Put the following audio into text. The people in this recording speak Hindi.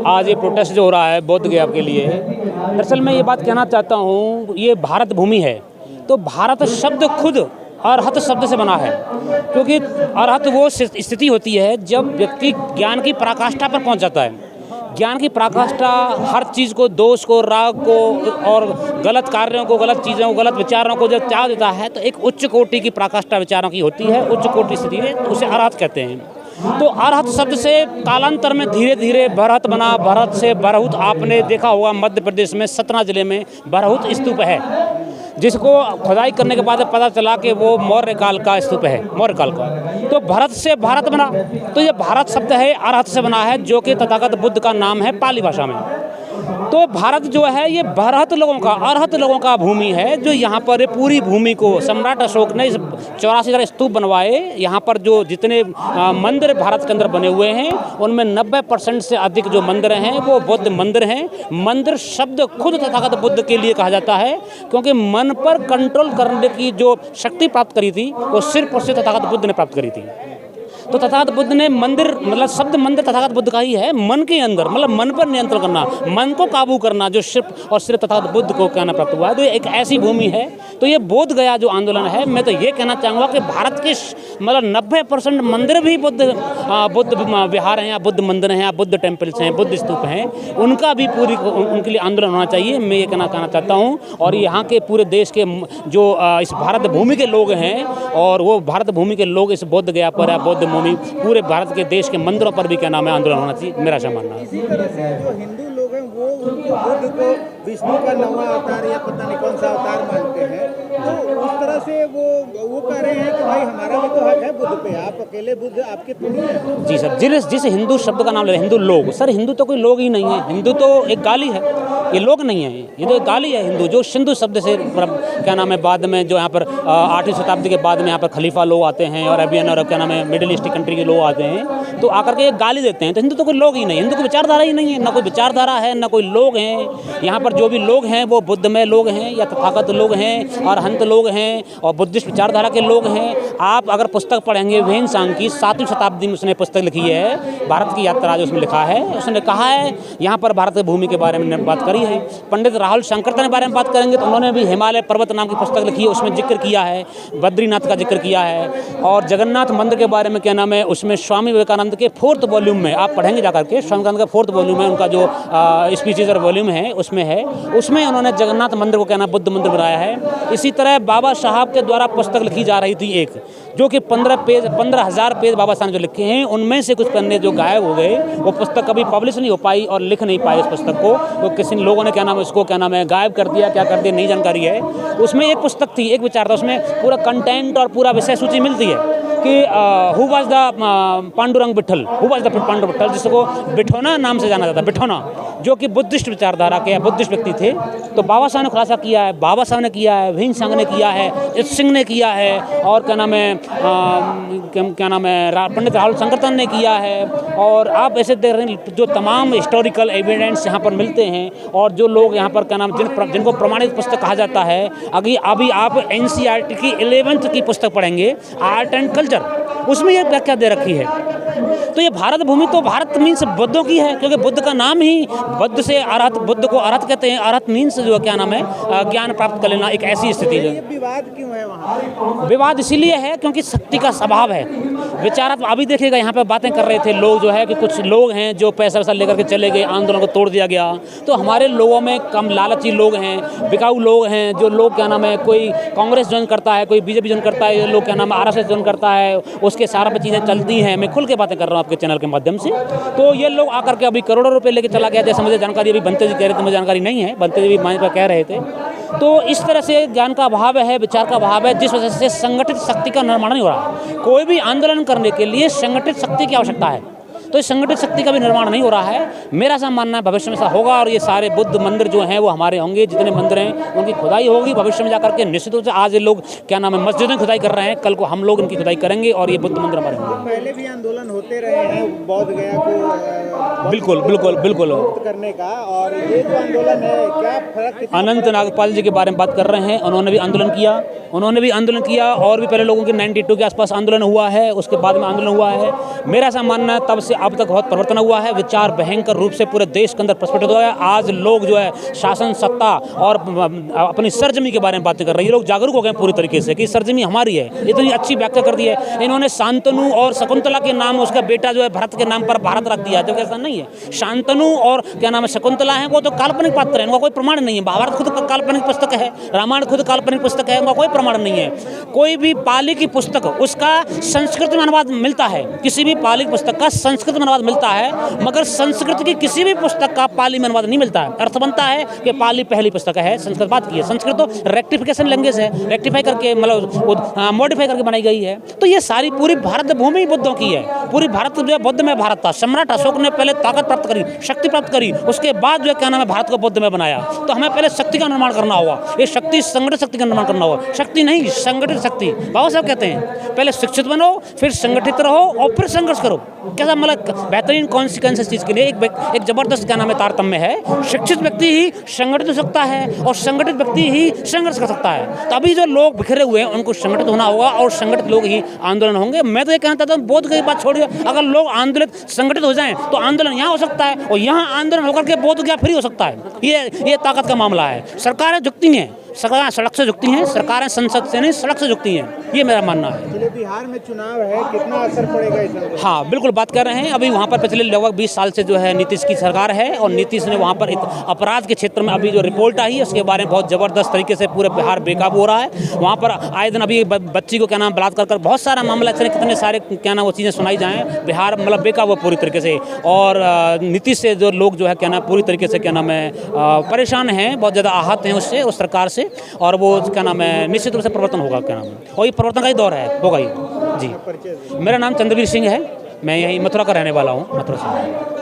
आज ये प्रोटेस्ट जो हो रहा है बोध गया के लिए, दरअसल मैं ये बात कहना चाहता हूँ, ये भारत भूमि है तो भारत शब्द खुद अरहत शब्द से बना है, क्योंकि अरहत वो स्थिति होती है जब व्यक्ति ज्ञान की पराकाष्ठा पर पहुँच जाता है। ज्ञान की पराकाष्ठा हर चीज़ को, दोष को, राग को और गलत कार्यों को, गलत चीज़ों को, गलत विचारों को जब त्याग देता है तो एक उच्च कोटि की पराकाष्ठा विचारों की होती है, उच्च कोटि स्थिति है, तो उसे अरहत कहते हैं। तो अरहत शब्द से कालांतर में धीरे धीरे बरहत बना, बरहत से बरहुत। आपने देखा होगा मध्य प्रदेश में सतना जिले में बरहुत स्तूप है, जिसको खुदाई करने के बाद पता चला कि वो मौर्य काल का स्तूप है, मौर्य काल का। तो भरत से भारत बना, तो ये भारत शब्द है अरहत से बना है, जो कि तथागत बुद्ध का नाम है पाली भाषा में। तो भारत जो है ये बरहत लोगों का, अरहत लोगों का भूमि है, जो यहाँ पर पूरी भूमि को सम्राट अशोक ने 84 स्तूप बनवाए। यहाँ पर जो जितने मंदिर भारत के अंदर बने हुए हैं उनमें 90% से अधिक जो मंदिर हैं वो बौद्ध मंदिर हैं। मंदिर शब्द खुद तथागत बुद्ध के लिए कहा जाता है, क्योंकि मन पर कंट्रोल करने की जो शक्ति प्राप्त करी थी वो सिर्फ और सिर्फ तथागत बुद्ध ने प्राप्त करी थी। तो तथागत बुद्ध ने मंदिर, मतलब शब्द मंदिर तथागत बुद्ध का ही है, मन के अंदर, मतलब मन पर नियंत्रण करना, मन को काबू करना, जो सिर्फ और सिर्फ तथागत बुद्ध को कहना प्राप्त हुआ है। तो ये एक ऐसी भूमि है। तो ये बोध गया जो आंदोलन है, मैं तो ये कहना चाहूँगा कि भारत के मतलब 90% मंदिर भी बुद्ध विहार हैं या बुद्ध मंदिर हैं या बुद्ध टेम्पल्स हैं, बुद्ध स्तूप हैं, उनका भी पूरी उनके लिए आंदोलन होना चाहिए, मैं ये कहना चाहता हूँ। और यहाँ के पूरे देश के जो इस भारत भूमि के लोग हैं, और वो भारत भूमि के लोग इस बोध गया पर या बौद्ध भूमि पूरे भारत के देश के मंदिरों पर भी क्या नाम है आंदोलन होना चाहिए, मेरा ऐसा मानना है। इसी तरह से जो हिंदू लोग हैं वो बुद्ध को विष्णु का नवा अवतार या पता नहीं कौन सा अवतार मानते हैं, तो उस तरह से वो कह रहे हैं कि भाई हमारा भी तो हक है बुद्ध पे, आप अकेले बुद्ध आपके थोड़ी हैं। जी सर, जिस हिंदू शब्द का नाम ले रहे हिंदू लोग, सर हिंदू तो कोई लोग ही नहीं है, हिंदू तो एक गाली है, ये लोग नहीं है, ये तो एक गाली है हिंदू, जो सिंधु शब्द से क्या नाम है बाद में जो यहाँ पर 8वीं शताब्दी के बाद में यहाँ पर खलीफा लोग आते हैं और अरबियन और क्या नाम है मिडिल ईस्ट कंट्री के लोग आते हैं, तो आकर के एक गाली देते हैं। तो हिंदू तो कोई लोग ही नहीं, हिंदू की विचारधारा ही नहीं है, ना कोई विचारधारा है ना कोई लोग हैं। यहाँ पर जो भी लोग हैं वो बुद्धमय लोग हैं या तथागत लोग हैं और हंत लोग हैं और बुद्धिस्ट विचारधारा के लोग हैं। आप अगर पुस्तक पढ़ेंगे वेन सांग की 7वीं शताब्दी में उसने पुस्तक लिखी है, भारत की यात्रा, जो उसमें लिखा है, उसने कहा है यहाँ पर भारत की भूमि के बारे में बात करी है। पंडित राहुल शंकरता के बारे में बात करेंगे तो उन्होंने भी हिमालय पर्वत नाम की पुस्तक लिखी है, उसमें जिक्र किया है, बद्रीनाथ का जिक्र किया है। और जगन्नाथ मंदिर के बारे में क्या नाम है उसमें स्वामी विवेकानंद के 4th वॉल्यूम में आप पढ़ेंगे जाकर के, स्वामी विवेकानंद का 4th वॉल्यूम है, उनका जो स्पीचेज और वॉल्यूम है उसमें उन्होंने जगन्नाथ मंदिर को कहना बुद्ध मंदिर बनाया है। इसी तरह बाबा साहब के द्वारा पुस्तक लिखी जा रही थी एक, जो कि 15,000 पेज बाबा साहब ने जो लिखे हैं उनमें से कुछ पन्ने जो गायब हो गए, वो पुस्तक कभी पब्लिश नहीं हो पाई और लिख नहीं पाए उस पुस्तक को, तो किसी लोगों ने क्या नाम है उसको क्या नाम है गायब कर दिया, क्या कर दिया नहीं जानकारी है। उसमें एक पुस्तक थी, एक विचार था, उसमें पूरा कंटेंट और पूरा विषय सूची मिलती है कि who was the Pandurang Vitthal, who was the Pandurang Vitthal, जिसको बिठौना नाम से जाना जाता है, बिठौना, जो कि बुद्धिस्ट विचारधारा के या बुद्धिस्ट व्यक्ति थे। तो बाबा साहब ने खुलासा किया है, बाबा साहब ने किया है, भीम संघ ने किया है, इत सिंह ने किया है, और क्या नाम है पंडित राहुल शंकरतन ने किया है। और आप ऐसे देख रहे हैं जो तमाम हिस्टोरिकल एविडेंस यहाँ पर मिलते हैं, और जो लोग यहाँ पर क्या नाम जिनको प्रमाणित पुस्तक कहा जाता है, अभी आप NCERT की 11th की पुस्तक पढ़ेंगे, आर्ट एंड कल्चर, उसमें ये व्याख्या दे रखी है। तो ये भारत भूमि तो भारत मीन्स बुद्धों की है, क्योंकि बुद्ध का नाम ही बुद्ध से अरहत, बुद्ध को अरहत कहते हैं, अरहत मीन्स जो क्या नाम है ज्ञान प्राप्त कर लेना, एक ऐसी स्थिति है। विवाद क्यों है वहाँ? विवाद इसीलिए है क्योंकि शक्ति का स्वभाव है। विचारक अभी देखिएगा यहाँ पे बातें कर रहे थे लोग, जो है कि कुछ लोग हैं जो पैसा वैसा लेकर के चले गए, आंदोलन को तोड़ दिया गया। तो हमारे लोगों में कम लालची लोग हैं, बिकाऊ लोग हैं, जो लोग क्या नाम है कोई कांग्रेस ज्वाइन करता है, कोई BJP ज्वाइन करता है, लोग क्या नाम है RSS ज्वाइन करता है, उसके सारा पे चीज़ें चलती हैं। मैं खुल के बातें कर रहा हूँ आपके चैनल के माध्यम से। तो ये लोग आकर के अभी करोड़ों रुपए लेके चला गया, जैसे मुझे जानकारी अभी बनते जी कह रहे थे, मुझे जानकारी नहीं है, बनते जी भी माइंड पर कह रहे थे। तो इस तरह से ज्ञान का अभाव है, विचार का अभाव है, जिस वजह से संगठित शक्ति का निर्माण नहीं हो रहा। कोई भी आंदोलन करने के लिए संगठित शक्ति की आवश्यकता है, तो इस संगठित शक्ति का भी निर्माण नहीं हो रहा है। मेरा ऐसा मानना है भविष्य में ऐसा होगा, और ये सारे बुद्ध मंदिर जो हैं वो हमारे होंगे, जितने मंदिर हैं उनकी खुदाई होगी भविष्य में जाकर के। निश्चित रूप से आज ये लोग क्या नाम है मस्जिदें खुदाई कर रहे हैं, कल को हम लोग इनकी खुदाई करेंगे और ये बुद्ध मंदिर हमारे होंगे। पहले भी आंदोलन होते रहे हैं बौद्ध गया को बिल्कुल करने का, और ये जो आंदोलन है क्या फर्क? अनंत नागपाल जी के बारे में बात कर रहे हैं, उन्होंने भी आंदोलन किया, और भी पहले लोगों के 92 के आसपास आंदोलन हुआ है, उसके बाद में आंदोलन हुआ है। मेरा ऐसा मानना है तब से अब तक बहुत परिवर्तन हुआ है, विचार भयंकर रूप से पूरे देश के अंदर प्रस्फुटित हुआ है। आज लोग जो है शासन सत्ता और अपनी सरजमी के बारे में बातें कर रहे हैं। ये लोग जागरूक हो गए पूरी तरीके से कि सरजमी हमारी है। इतनी अच्छी व्याख्या कर दी है इन्होंने। शांतनु और शकुंतला के नाम उसका बेटा जो है भरत के नाम पर भारत रख दिया, जबकि ऐसा नहीं है। शांतनु और क्या नाम है शकुंतला है, वो तो काल्पनिक पात्र है, उनका कोई प्रमाण नहीं है। महाभारत खुद काल्पनिक पुस्तक है, रामायण खुद काल्पनिक पुस्तक है, उनका कोई प्रमाण नहीं है। कोई भी पाली की पुस्तक उसका संस्कृत में अनुवाद मिलता है, किसी भी पाली पुस्तक का संस्कृत में अनुवाद मिलता है, मगर संस्कृत की किसी भी पुस्तक का पाली में अनुवाद नहीं मिलता है। अर्थ बनता है कि पाली पहली पुस्तक है, संस्कृत बात की है। संस्कृत तो रेक्टिफिकेशन लैंग्वेज है, रेक्टिफाई करके मतलब मॉडिफाई करके बनाई गई है। तो ये सारी पूरी भारत भूमि बुद्धों की है। पूरी भारत जो है बुद्ध में भारत था। सम्राट अशोक ने पहले ताकत प्राप्त करी, शक्ति प्राप्त करी, उसके बाद जो है क्या नाम है भारत को बुद्ध में बनाया। तो हमें पहले शक्ति का निर्माण करना होगा। ये शक्ति संगठित शक्ति का निर्माण करना होगा, शक्ति नहीं संगठित शक्ति। बाबा साहब कहते हैं पहले शिक्षित बनो, फिर संगठित रहो और फिर संघर्ष करो। कैसा मतलब बेहतरीन कॉन्सिक्वेंस इस चीज के लिए एक जबरदस्त क्या नाम है तारतम्य है। शिक्षित व्यक्ति ही संगठित हो सकता है और संगठित व्यक्ति ही संघर्ष कर सकता है। तभी जो लोग बिखरे हुए हैं उनको संगठित होना होगा और संगठित लोग ही आंदोलन होंगे। मैं तो ये कहना चाहता हूँ बोध की बात छोड़िए, अगर लोग आंदोलित संगठित हो जाएं तो आंदोलन यहाँ हो सकता है और यहाँ आंदोलन होकर के बोध गया फ्री हो सकता है। ये ताकत का मामला है। सरकारें झुकती हैं, सरकार सड़क से झुकती हैं, सरकारें संसद से नहीं सड़क से झुकती हैं, ये मेरा मानना है। चलिए बिहार में चुनाव है, कितना असर पड़ेगा इस पर? हाँ बिल्कुल बात कर रहे हैं। अभी वहाँ पर पिछले लगभग 20 साल से जो है नीतीश की सरकार है और नीतीश ने वहाँ पर अपराध के क्षेत्र में अभी जो रिपोर्ट आई है उसके बारे में बहुत ज़बरदस्त तरीके से पूरे बिहार बेकाबू हो रहा है। वहाँ पर आए दिन अभी बच्ची को क्या नाम बलात्कार कर बहुत सारा मामला ऐसे कितने सारे क्या नाम वो चीज़ें सुनाई जाएँ। बिहार मतलब बेकाबू पूरी तरीके से और नीतीश से जो लोग जो है क्या नाम पूरी तरीके से क्या नाम है परेशान हैं, बहुत ज़्यादा आहत हैं उससे, उस सरकार से। और वो क्या नाम है निश्चित रूप से परिवर्तन होगा क्या नाम है, और ये परिवर्तन का ही दौर है, होगा ही जी। मेरा नाम चंद्रवीर सिंह है, मैं यही मथुरा का रहने वाला हूँ, मथुरा से।